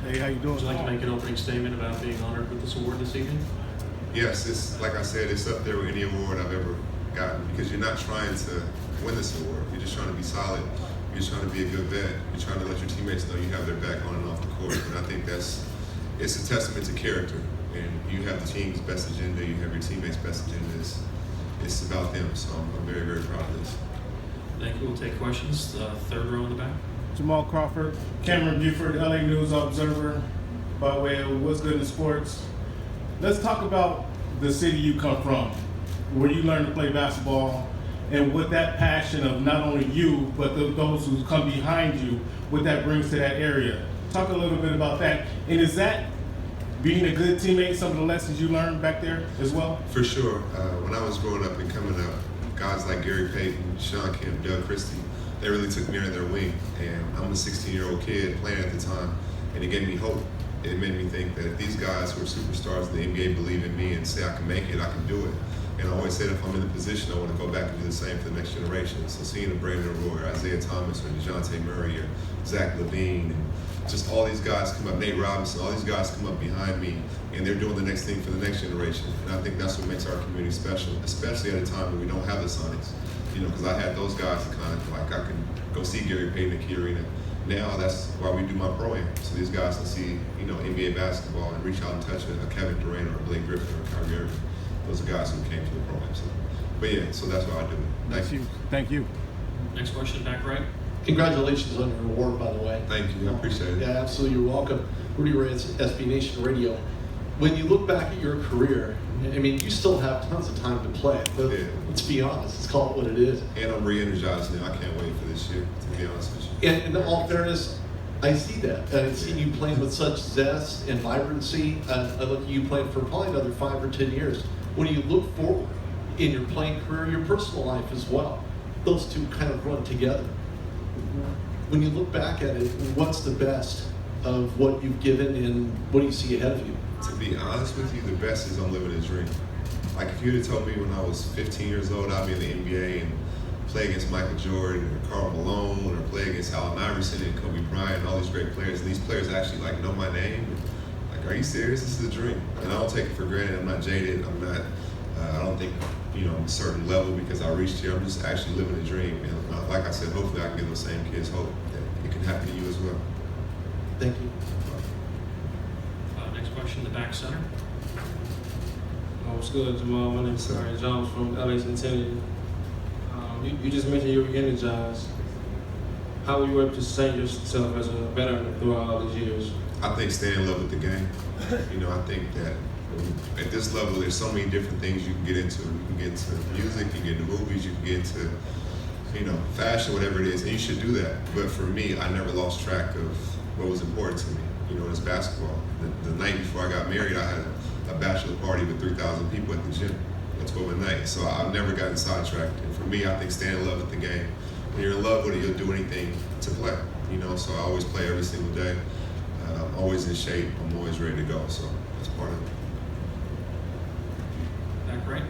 Hey, how you doing? Would you like to make an opening statement about being honored with this award this evening? Yes, it's like I said, it's up there with any award I've ever gotten because you're not trying to win this award. You're just trying to be solid. You're just trying to be a good vet. You're trying to let your teammates know you have their back on and off the court. And I think it's a testament to character. And you have the team's best agenda. You have your teammates' best agenda. It's about them. So I'm very, very proud of this. Thank you. We'll take questions. Third row in the back. Jamal Crawford, Cam Buford, LA News Observer, by way of What's Good in Sports. Let's talk about the city you come from, where you learned to play basketball, and what that passion of not only you, but those who come behind you, what that brings to that area. Talk a little bit about that. And is that being a good teammate, some of the lessons you learned back there as well? For sure. When I was growing up and coming up, guys like Gary Payton, Shawn, Kemp, Doug Christie, they really took me under their wing. And I'm a 16-year-old kid playing at the time, and it gave me hope. It made me think that if these guys who are superstars in the NBA believe in me and say I can make it, I can do it. And I always said if I'm in the position, I want to go back and do the same for the next generation. So seeing a Brandon Roy, Isaiah Thomas, or DeJounte Murray, or Zach LaVine, and just all these guys come up, Nate Robinson, all these guys come up behind me, and they're doing the next thing for the next generation. And I think that's what makes our community special, especially at a time when we don't have the Sonics. You know, because I had those guys to kind of like, I can go see Gary Payton at Key Arena. Now that's why we do my pro-am. So these guys can see, you know, NBA basketball and reach out and touch a Kevin Durant or a Blake Griffin or a Kyrie Irving. Those are guys who came to the pro-am. So, but yeah, so that's why I do it. Thank you. Thank you. Next question, back right. Congratulations on your award, by the way. Thank you. I appreciate it. Yeah, absolutely. You're welcome. Rudy Ray, SB Nation Radio. When you look back at your career, I mean, you still have tons of time to play. But Yeah. let's be honest. Let's call it what it is. And I'm re-energized now. I can't wait for this year, to be honest with you. And in all fairness, I see that. And I see you playing with such zest and vibrancy. I look at you playing for probably another 5 or 10 years. When you look forward in your playing career, your personal life as well, those two kind of run together. When you look back at it, what's the best of what you've given and what do you see ahead of you? To be honest with you, the best is I'm living a dream. Like if you'd have told me when I was 15 years old I'd be in the NBA and play against Michael Jordan or Karl Malone or play against Allen Iverson and Kobe Bryant and all these great players, and these players actually like know my name. Like, are you serious? This is a dream. And I don't take it for granted. I'm not jaded. I'm not, I don't think, you know, I'm a certain level because I reached here. I'm just actually living a dream. And like I said, hopefully I can give those same kids hope that it can happen to you as well. Thank you. Next question, the back center. What's good, Jamal? My name is John from LA Centennial. You just mentioned you were energized. How were you able to sustain yourself as a veteran throughout all these years? I think stay in love with the game. You know, I think that at this level, there's so many different things you can get into. You can get into music, you can get into movies, you can get into, you know, fashion, whatever it is, and you should do that. But for me, I never lost track of what was important to me. You know, it's basketball. The night before I got married, I had a bachelor party with 3,000 people at the gym. That's what a night. So I've never gotten sidetracked. And for me, I think staying in love with the game. When you're in love with it, you'll do anything to play. You know, so I always play every single day. I'm always in shape. I'm always ready to go. So that's part of it. Back right.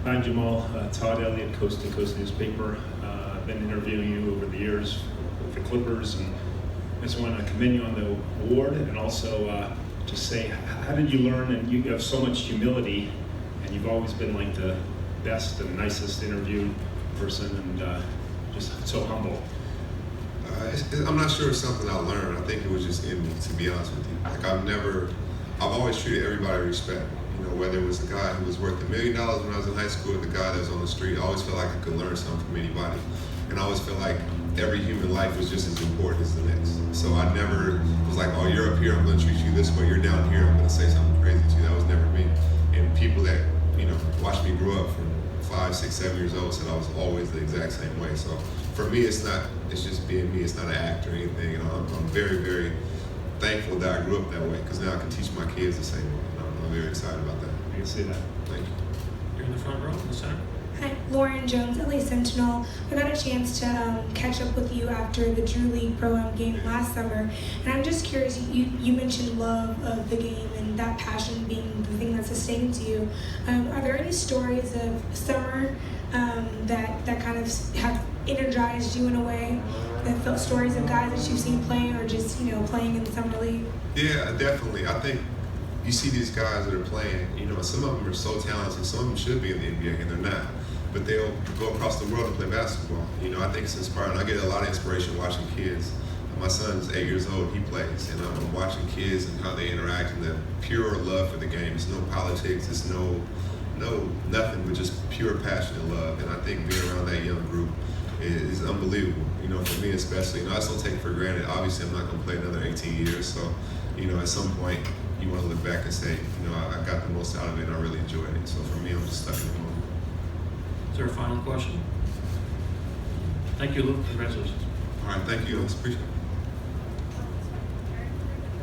Hi, Jamal. Todd Elliott, Coast to Coast newspaper. I've been interviewing you over the years with the Clippers, and I just want to commend you on the award, and also just say, how did you learn? And you have so much humility, and you've always been like the best and nicest interviewed person, and just so humble. I'm not sure it's something I learned. I think it was just in me, to be honest with you. Like I've always treated everybody with respect. You know, whether it was a guy who was worth $1 million when I was in high school or the guy that was on the street, I always felt like I could learn something from anybody. And I always felt like every human life was just as important as the next. So I never was like, oh, you're up here, I'm gonna treat you this way. You're down here, I'm gonna say something crazy to you. That was never me. And people that, you know, watched me grow up from 5, 6, 7 years old said I was always the exact same way. So for me, it's just being me. It's not an act or anything. You know, I'm very, very thankful that I grew up that way because now I can teach my kids the same way. And I'm very excited about that. I can see that. Thank you. You're in the front row, in the center. Hi, Lauren Jones, LA Sentinel. I got a chance to catch up with you after the Drew League Pro-Am game last summer, and I'm just curious, you mentioned love of the game and that passion being the thing that sustains you. Are there any stories of summer that kind of have energized you in a way the stories of guys that you've seen playing, or just playing in the summer league? Yeah, definitely. I think you see these guys that are playing, some of them are so talented, some of them should be in the NBA, and they're not. But they'll go across the world to play basketball. I think it's inspiring. I get a lot of inspiration watching kids. My son's 8 years old, he plays, and I'm watching kids and how they interact and the pure love for the game. It's no politics, it's no nothing but just pure passion and love. And I think being around that young group is unbelievable, for me especially. I just don't take it for granted. Obviously, I'm not going to play another 18 years, so, at some point, you want to look back and say, I got the most out of it and I really enjoyed it. So for me, I'm just stuck in the moment. Is there a final question? Thank you, Luke. Congratulations. All right, thank you. I appreciate it.